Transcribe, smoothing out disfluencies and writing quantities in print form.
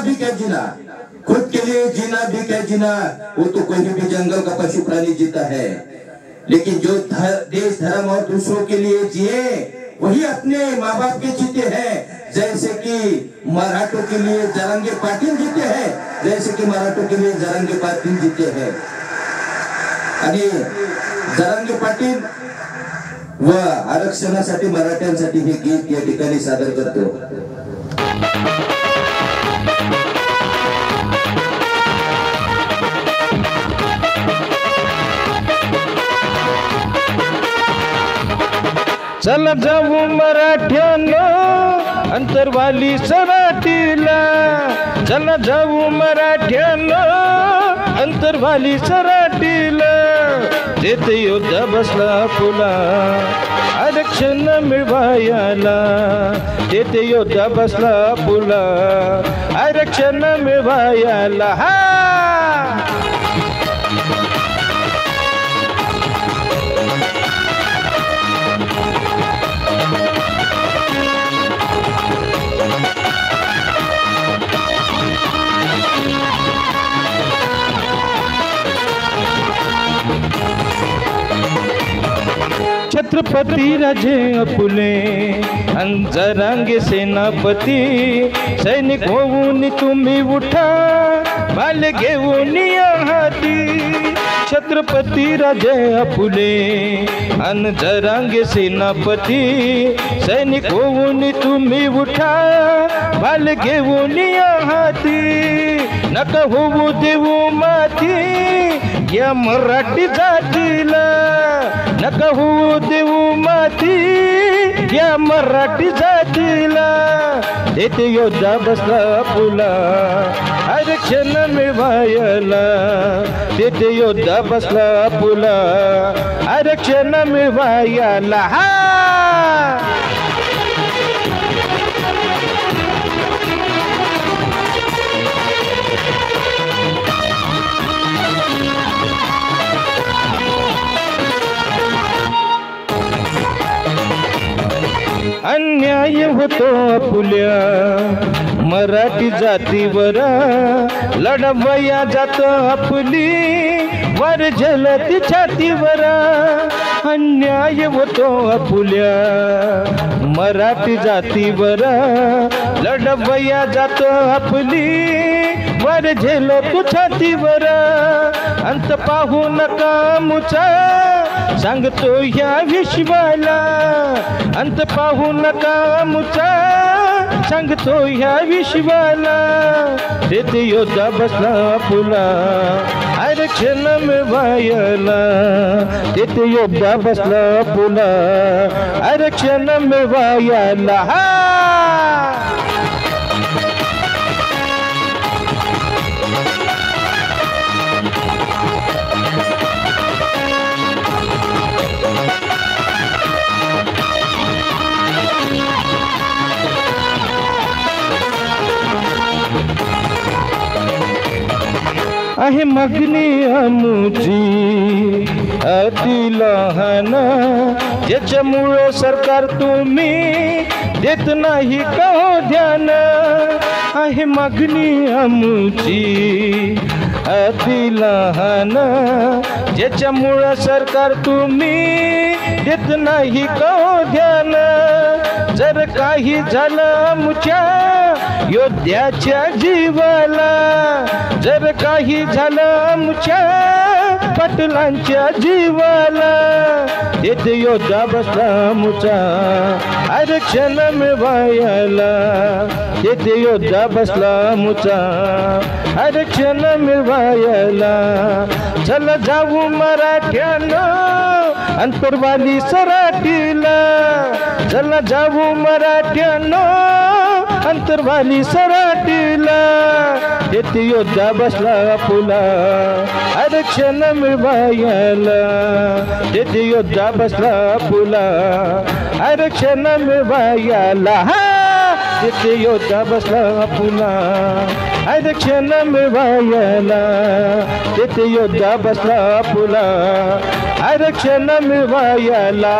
भी क्या जीना, खुद के लिए जीना भी क्या जीना, वो तो कोई भी जंगल का पशु प्राणी जीता है। लेकिन जो देश धर्म और दूसरों के लिए जिए वही अपने माँ बाप के जीते हैं। जैसे कि मराठों के लिए जरंगे पाटील जीते हैं, जैसे कि मराठों के लिए जरंगे पाटील जीते हैं। आणि जरंगे पाटील व आरक्षणासाठी मराठ्यांसाठी हे गीत या ठिकाणी सादर करतो। चला जाऊ मराठ्यानो अंतरवाली सराटीला, चला जाऊ मराठ्यानो अंतरवाली सराटीला, देते योद्धा बसला पुला आरक्षण मिळवायला, देते योद्धा बसला पुला आरक्षण मिळवायला। हा छत्रपती राजे फुले जरांगे सेनापती, सैनिक होऊन तुम्ही उठा बाल घेऊन हाती। छत्रपती राजे फुले जरांगे सेनापती, सैनिक होऊन तुम्ही उठा बाल घेऊन हाती। नका होऊ देऊ माती या मराठी जातीला, नका होऊ देऊ माती या मराठी जातीला, देते योद्धा बसला पुला आरक्षण मिळवायला, देते योद्धा बसला पुला आरक्षण मिळवायला। हा अन्याय होतो आपल्या मराठी जातीवर, लढवया जात आपली वर झलती छातीवर। अन्याय होतो आपल्या मराठी जातीवर, लढवया जात आपली वर झलती छातीवर। अंत पाहू नका मुचा सांगतो ह्या विश्वाला, अंत पाहू नका मुचा सांगतो ह्या विश्वाला, देते योद्धा बसला पुला आरक्षण मिळवायला, देते योद्धा बसला पुला आरक्षण मिळवायला। हा आहे मागणी आमुची अति लहान, ज्याच्यामुळं सरकार तुम्ही देत नाही का हो ध्यान। आहे मागणी आमुची अति लहान, ज्याच्यामुळं सरकार तुम्ही देत नाही का हो ध्यान। जर काही झालं आमच्या योद्ध्याच्या जीवाला, जर काही झालं आमच्या पाटलांच्या जीवाला, देते योद्धा बसला आमचा आरक्षण मिळवायला, देते योद्धा बसला आमचा आरक्षण मिळवायला। चला जाऊ मराठ्यानो अंतरवाली सराटीला, चला जाऊ मराठ्यानो अंतरवाली सराटीला, देते योद्धा बसला पुला आरक्षण मिळवायला, देते योद्धा बसला पुला आरक्षण मिळवायला। हा देते योद्धा बसला पुला आरक्षण मिळवायला, देते योद्धा बसला पुला आरक्षण मिळवायला।